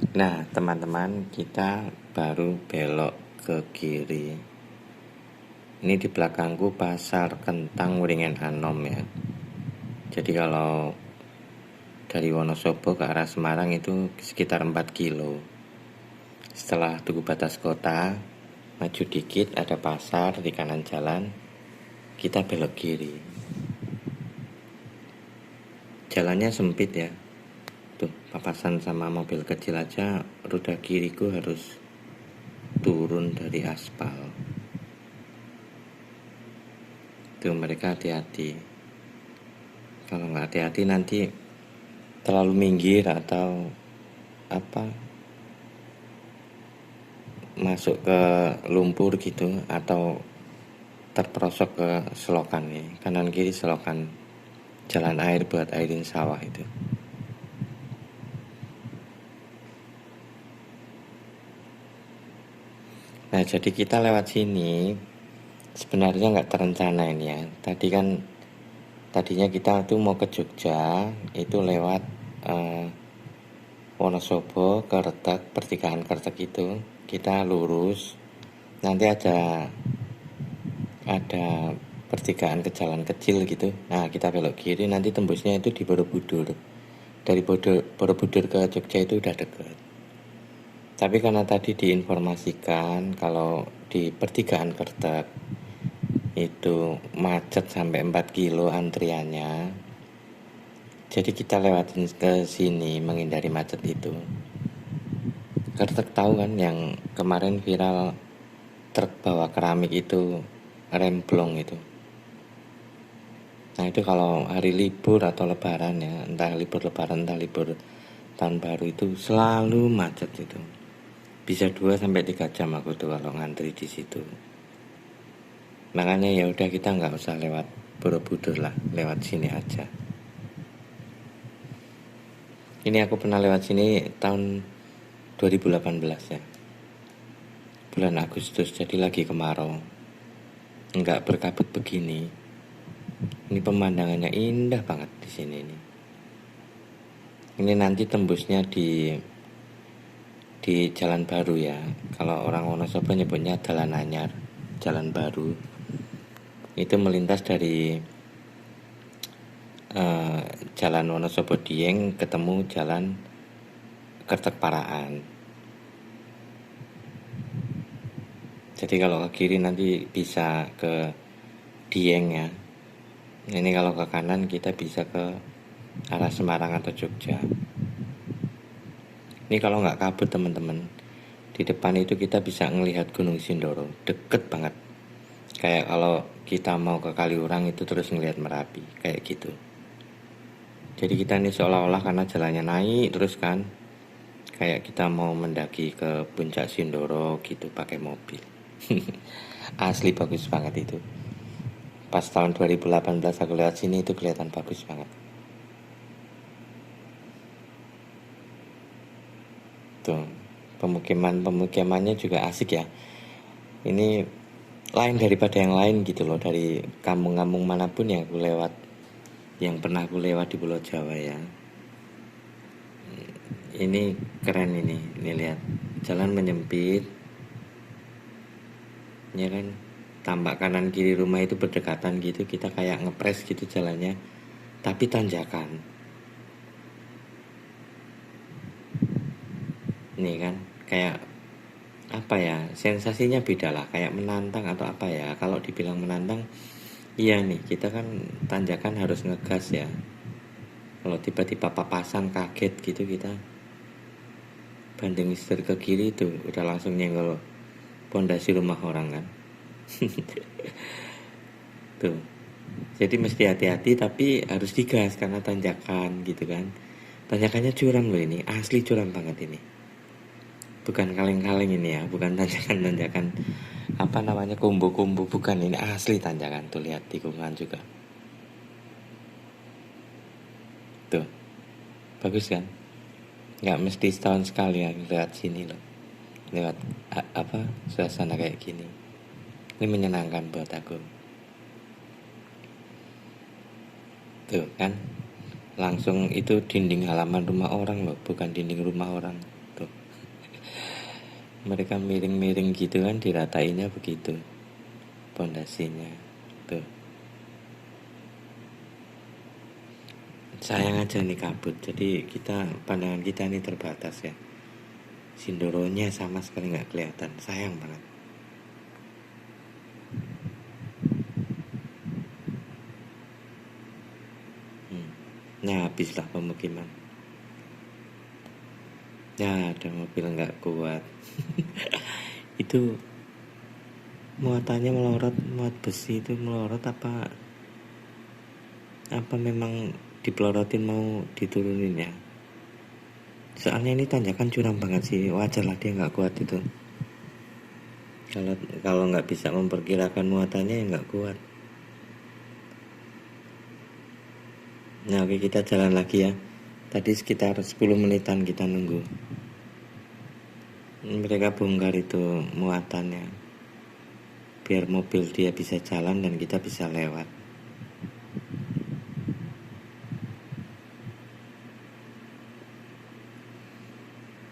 Nah, teman-teman, kita baru belok ke kiri. Ini di belakangku pasar Kentang Wringen Anom ya. Jadi kalau dari Wonosobo ke arah Semarang itu sekitar 4 kilo. Setelah Tugu Batas Kota, maju dikit ada pasar di kanan jalan. Kita belok kiri. Jalannya sempit ya. Tuh, papasan sama mobil kecil aja, roda kiriku harus turun dari aspal. Tuh, mereka hati-hati. Kalau nggak hati-hati nanti terlalu minggir atau masuk ke lumpur gitu, atau terperosok ke selokan nih. Kanan kiri selokan jalan air buat airin sawah itu. Nah, jadi kita lewat sini sebenarnya nggak terencana ini ya. Tadinya kita tuh mau ke Jogja, itu lewat Wonosobo ke Retek, pertigaan Kretek itu kita lurus. Nanti ada pertigaan ke jalan kecil gitu. Nah, kita belok kiri, nanti tembusnya itu di Borobudur. Dari Borobudur ke Jogja itu udah deket. Tapi karena tadi diinformasikan kalau di pertigaan Kretek itu macet sampai 4 kilo antriannya, jadi kita lewatin ke sini menghindari macet itu. Kretek tahu kan yang kemarin viral truk bawa keramik itu remblong itu. Nah, itu kalau hari libur atau lebaran ya, entah libur lebaran entah libur tahun baru, itu selalu macet itu. Bisa 2-3 jam aku tuh kalau ngantri di situ. Makanya ya udah, kita nggak usah lewat Borobudur lah, lewat sini aja. Ini aku pernah lewat sini tahun 2018 ya, bulan Agustus, jadi lagi kemarau, nggak berkabut begini. Ini pemandangannya indah banget di sini nih. Ini nanti tembusnya di Jalan Baru ya. Kalau orang Wonosobo nyebutnya Dalan Anyar, Jalan Baru. Itu melintas dari Jalan Wonosobo Dieng ketemu Jalan Kretek Paraan. Jadi kalau ke kiri nanti bisa ke Dieng ya. Ini kalau ke kanan kita bisa ke arah Semarang atau Jogja. Ini kalau nggak kabut teman-teman, di depan itu kita bisa ngelihat Gunung Sindoro, deket banget. Kayak kalau kita mau ke Kaliurang itu terus ngelihat Merapi, kayak gitu. Jadi kita ini seolah-olah karena jalannya naik terus kan, kayak kita mau mendaki ke puncak Sindoro gitu pakai mobil. Asli bagus banget itu. Pas tahun 2018 aku lewat sini itu kelihatan bagus banget. Tuh, pemukimannya juga asik ya. Ini lain daripada yang lain gitu loh, dari kampung-kampung manapun yang aku lewat, yang pernah aku lewat di Pulau Jawa ya. Ini keren ini lihat, jalan menyempit ya kan, tampak kanan kiri rumah itu berdekatan gitu, kita kayak ngepres gitu jalannya, tapi tanjakan. Nih kan, kayak apa ya, sensasinya beda lah, kayak menantang atau apa ya. Kalau dibilang menantang, iya nih, kita kan tanjakan harus ngegas ya. Kalau tiba-tiba papasan kaget gitu, kita banding setir ke kiri itu udah langsung nyenggol pondasi rumah orang kan. Tuh, jadi mesti hati-hati, tapi harus digas karena tanjakan gitu kan. Tanjakannya curam loh, ini asli curam banget ini, bukan kaleng-kaleng ini ya, bukan tanjakan-tanjakan apa namanya, kumbu-kumbu, bukan, ini asli tanjakan. Tuh lihat tikungan juga tuh, bagus kan. Nggak mesti setahun sekali ya lewat sini loh, lewat suasana kayak gini. Ini menyenangkan buat aku. Tuh kan, langsung itu dinding halaman rumah orang loh, bukan dinding rumah orang. Tuh, mereka miring-miring gitu kan, diratainya begitu pondasinya tuh. Sayang aja nih kabut, jadi pandangan kita ini terbatas ya. Sindoronya sama sekali nggak kelihatan, sayang banget. Nah, habislah pemukiman. Ya, ada mobil nggak kuat. Itu muatannya melorot, muat besi itu melorot apa memang dipelorotin mau diturunin ya. Soalnya ini tanjakan curam banget sih, wajar lah dia nggak kuat itu. Kalau nggak bisa memperkirakan muatannya ya nggak kuat. Nah oke, kita jalan lagi ya. Tadi sekitar 10 menitan kita nunggu. Mereka bongkar itu muatannya, biar mobil dia bisa jalan dan kita bisa lewat.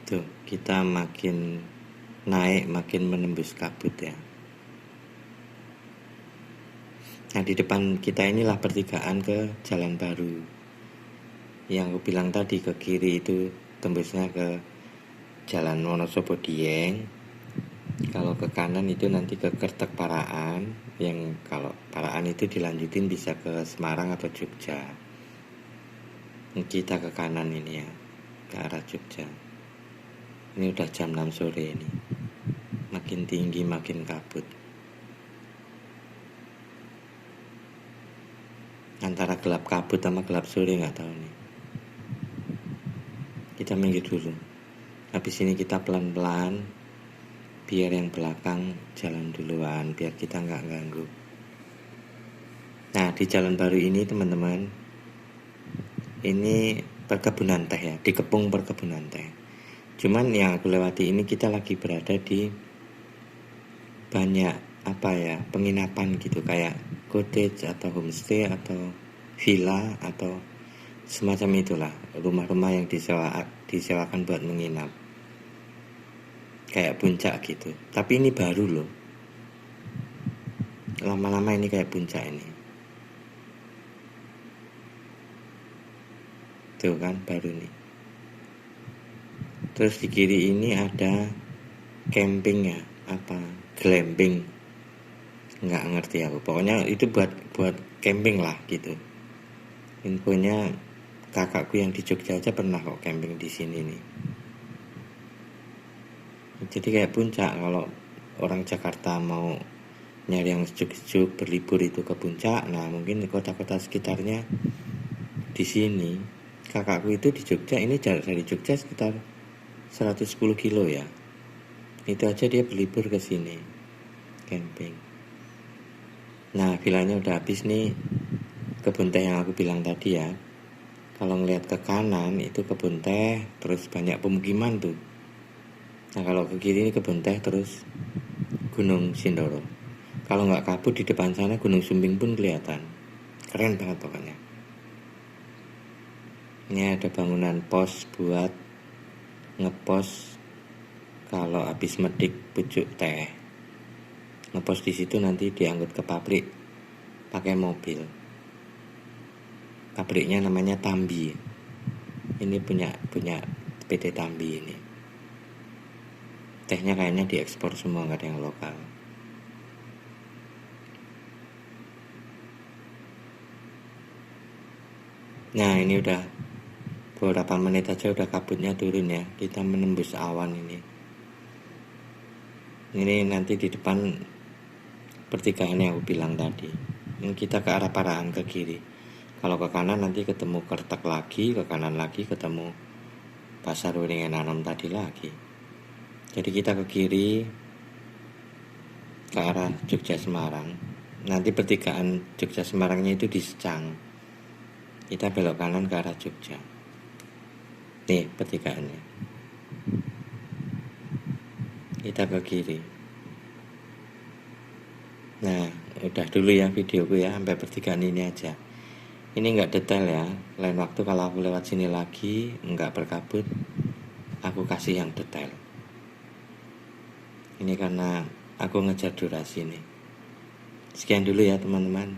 Tuh, kita makin naik, makin menembus kabut ya. Nah di depan kita inilah pertigaan ke jalan baru. Yang aku bilang tadi, ke kiri itu tembusnya ke jalan Wonosobo Dieng. Kalau ke kanan itu nanti ke Kertek Paraan. Yang kalau Paraan itu dilanjutin bisa ke Semarang atau Jogja. Kita ke kanan ini ya, ke arah Jogja. Ini udah jam 6 sore ini. Makin tinggi makin kabut. Antara gelap kabut sama gelap sore nggak tahu nih. Kita minggir dulu. Habis ini kita pelan-pelan, biar yang belakang jalan duluan, biar kita nggak ganggu. Nah di jalan baru ini teman-teman, ini perkebunan teh ya, dikepung perkebunan teh. Cuman yang aku lewati ini kita lagi berada di banyak penginapan gitu, kayak cottage atau homestay atau villa atau semacam itulah, rumah-rumah yang disewakan buat menginap, kayak puncak gitu. Tapi ini baru loh, lama-lama ini kayak puncak ini. Tuh kan baru nih. Terus di kiri ini ada camping ya, glamping, nggak ngerti aku. Pokoknya itu buat camping lah gitu. Infonya kakakku yang di Jogja aja pernah kok camping di sini nih. Jadi kayak puncak, kalau orang Jakarta mau nyari yang sejuk-sejuk berlibur itu ke puncak. Nah mungkin di kota-kota sekitarnya di sini. Kakakku itu di Jogja, ini jarak dari Jogja sekitar 110 kilo ya. Itu aja dia berlibur ke sini camping. Nah villanya udah habis nih. Kebun teh yang aku bilang tadi ya, kalau ngeliat ke kanan itu kebun teh, terus banyak pemukiman tuh. Nah kalau ke kiri ini kebun teh, terus Gunung Sindoro. Kalau nggak kabut di depan sana Gunung Sumbing pun kelihatan. Keren banget pokoknya. Ini ada bangunan pos buat ngepos kalau habis medik pucuk teh. Ngepos di situ nanti diangkut ke pabrik pakai mobil. Pabriknya namanya Tambi. Ini punya PT Tambi ini. Tehnya kayaknya diekspor semua, nggak ada yang lokal. Nah ini udah beberapa menit aja udah kabutnya turun ya. Kita menembus awan ini. Ini nanti di depan pertigaan yang aku bilang tadi. Ini kita ke arah Paraan ke kiri. Kalau ke kanan nanti ketemu Kertek lagi, ke kanan lagi ketemu Pasar Wiringen Anom tadi lagi. Jadi kita ke kiri ke arah Jogja Semarang. Nanti pertigaan Jogja Semarangnya itu di Secang. Kita belok kanan ke arah Jogja. Nih pertigaannya. Kita ke kiri. Nah udah dulu ya videoku ya, sampai pertigaan ini aja. Ini nggak detail ya, lain waktu kalau aku lewat sini lagi nggak berkabut, aku kasih yang detail. Ini karena aku ngejar durasi nih. Sekian dulu ya teman-teman.